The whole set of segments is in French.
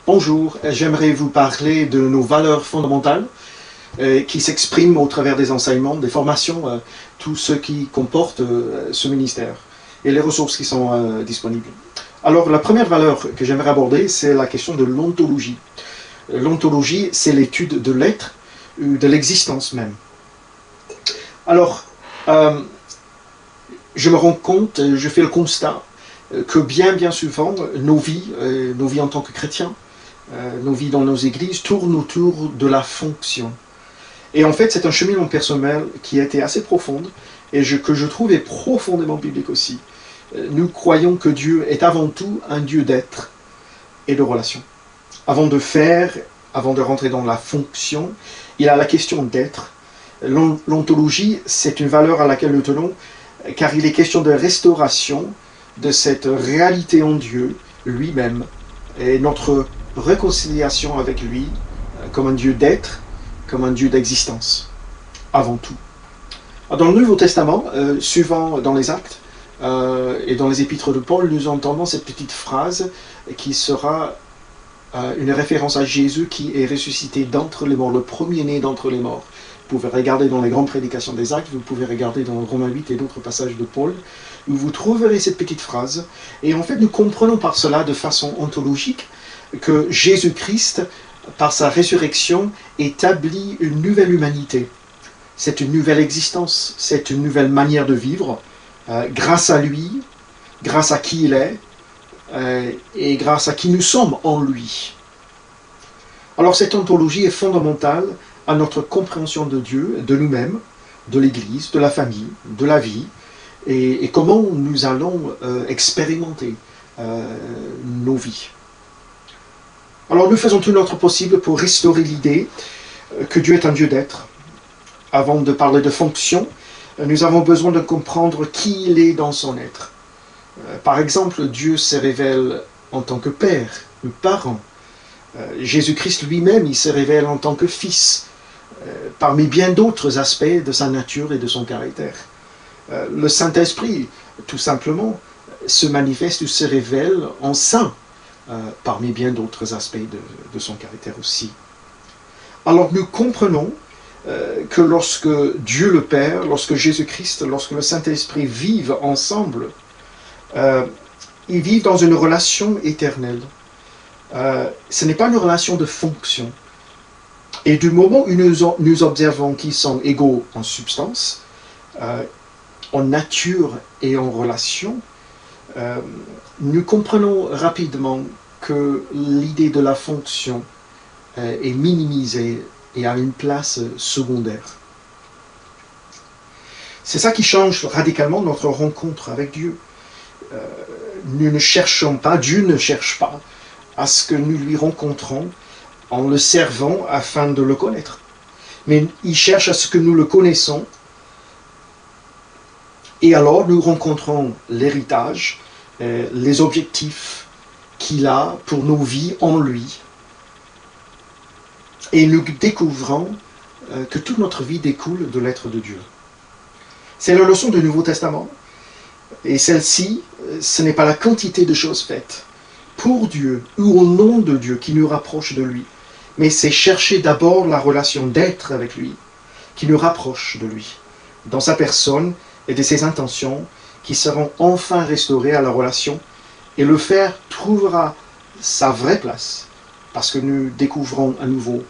Bonjour, j'aimerais vous parler de nos valeurs fondamentales qui s'expriment au travers des enseignements, des formations, tout ce qui comporte ce ministère et les ressources qui sont disponibles. Alors la première valeur que j'aimerais aborder, c'est la question de l'ontologie. L'ontologie, c'est l'étude de l'être, de l'existence même. Alors, je me rends compte, je fais le constat que bien souvent, nos vies en tant que chrétiens, nos vies dans nos églises tournent autour de la fonction. Et en fait, c'est un cheminement personnel qui a été assez profonde et que je trouve est profondément biblique aussi. Nous croyons que Dieu est avant tout un Dieu d'être et de relation. Avant de faire, avant de rentrer dans la fonction, il y a la question d'être. L'ontologie, c'est une valeur à laquelle nous tenons, car il est question de restauration de cette réalité en Dieu, lui-même, et notre réconciliation avec lui comme un Dieu d'être, comme un Dieu d'existence, avant tout. Dans le Nouveau Testament, suivant dans les Actes et dans les épîtres de Paul, nous entendons cette petite phrase qui sera une référence à Jésus qui est ressuscité d'entre les morts, le premier-né d'entre les morts. Vous pouvez regarder dans les grandes prédications des Actes, vous pouvez regarder dans Romains 8 et d'autres passages de Paul, où vous trouverez cette petite phrase. Et en fait, nous comprenons par cela de façon ontologique que Jésus-Christ, par sa résurrection, établit une nouvelle humanité. C'est une nouvelle existence, c'est une nouvelle manière de vivre, grâce à lui, grâce à qui il est, et grâce à qui nous sommes en lui. Alors cette ontologie est fondamentale à notre compréhension de Dieu, de nous-mêmes, de l'Église, de la famille, de la vie, et comment nous allons expérimenter nos vies. Alors nous faisons tout notre possible pour restaurer l'idée que Dieu est un Dieu d'être. Avant de parler de fonction, nous avons besoin de comprendre qui il est dans son être. Par exemple, Dieu se révèle en tant que Père, ou parent. Jésus-Christ lui-même, il se révèle en tant que Fils, parmi bien d'autres aspects de sa nature et de son caractère. Le Saint-Esprit, tout simplement, se manifeste ou se révèle en Saint, parmi bien d'autres aspects de son caractère aussi. Alors nous comprenons que lorsque Dieu le Père, lorsque Jésus-Christ, lorsque le Saint-Esprit vivent ensemble, ils vivent dans une relation éternelle. Ce n'est pas une relation de fonction. Et du moment où nous observons qu'ils sont égaux en substance, en nature et en relation, nous comprenons rapidement que l'idée de la fonction est minimisée et a une place secondaire. C'est ça qui change radicalement notre rencontre avec Dieu. Nous ne cherchons pas, Dieu ne cherche pas à ce que nous lui rencontrons en le servant afin de le connaître. Mais il cherche à ce que nous le connaissons et alors nous rencontrons l'héritage, les objectifs qu'il a pour nos vies en lui. Et nous découvrons que toute notre vie découle de l'être de Dieu. C'est la leçon du Nouveau Testament. Et celle-ci, ce n'est pas la quantité de choses faites pour Dieu ou au nom de Dieu qui nous rapproche de lui, mais c'est chercher d'abord la relation d'être avec lui qui nous rapproche de lui, dans sa personne et de ses intentions qui seront enfin restaurées à la relation, et le faire trouvera sa vraie place, parce que nous découvrons à nouveau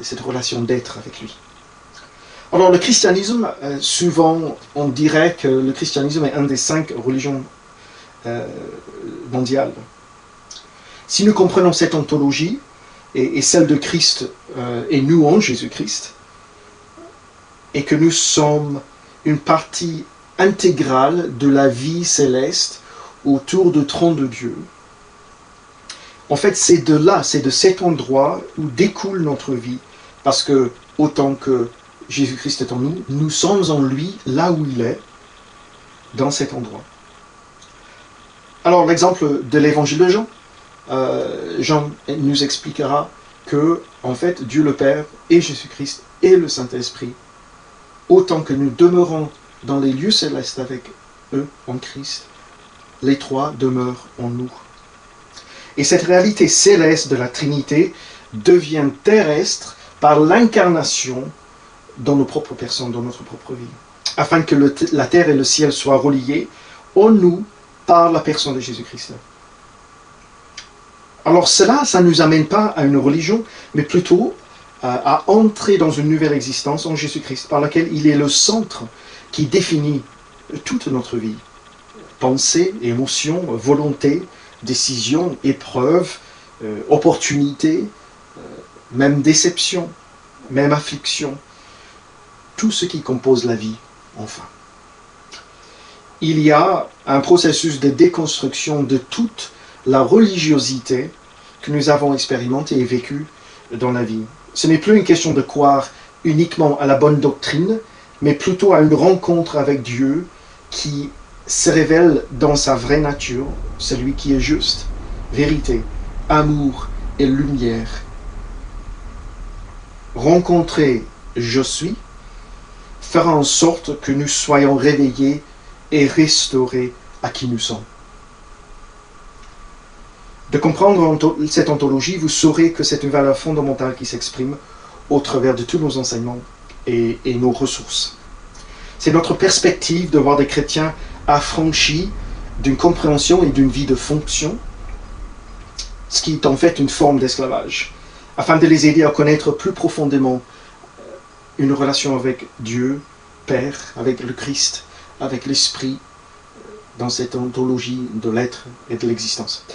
cette relation d'être avec lui. Alors le christianisme, souvent on dirait que le christianisme est une des 5 religions mondiales. Si nous comprenons cette ontologie, et celle de Christ, et nous en Jésus-Christ, et que nous sommes une partie intégrale de la vie céleste autour du trône de Dieu, en fait c'est de là, c'est de cet endroit où découle notre vie, parce que autant que Jésus-Christ est en nous, nous sommes en lui, là où il est, dans cet endroit. Alors l'exemple de l'évangile de Jean, Jean nous expliquera que, en fait, Dieu le Père et Jésus-Christ et le Saint-Esprit, autant que nous demeurons dans les lieux célestes avec eux en Christ, les trois demeurent en nous. Et cette réalité céleste de la Trinité devient terrestre par l'incarnation dans nos propres personnes, dans notre propre vie, afin que la terre et le ciel soient reliés en nous par la personne de Jésus-Christ. Alors cela, ça ne nous amène pas à une religion, mais plutôt à entrer dans une nouvelle existence en Jésus-Christ, par laquelle il est le centre qui définit toute notre vie. Pensée, émotion, volonté, décision, épreuve, opportunité, même déception, même affliction, tout ce qui compose la vie, enfin. Il y a un processus de déconstruction de toute la religiosité que nous avons expérimentée et vécue dans la vie. Ce n'est plus une question de croire uniquement à la bonne doctrine, mais plutôt à une rencontre avec Dieu qui se révèle dans sa vraie nature, celui qui est juste, vérité, amour et lumière. Rencontrer je suis fera en sorte que nous soyons réveillés et restaurés à qui nous sommes. De comprendre cette ontologie, vous saurez que c'est une valeur fondamentale qui s'exprime au travers de tous nos enseignements et nos ressources. C'est notre perspective de voir des chrétiens affranchis d'une compréhension et d'une vie de fonction, ce qui est en fait une forme d'esclavage, afin de les aider à connaître plus profondément une relation avec Dieu, Père, avec le Christ, avec l'Esprit, dans cette ontologie de l'être et de l'existence.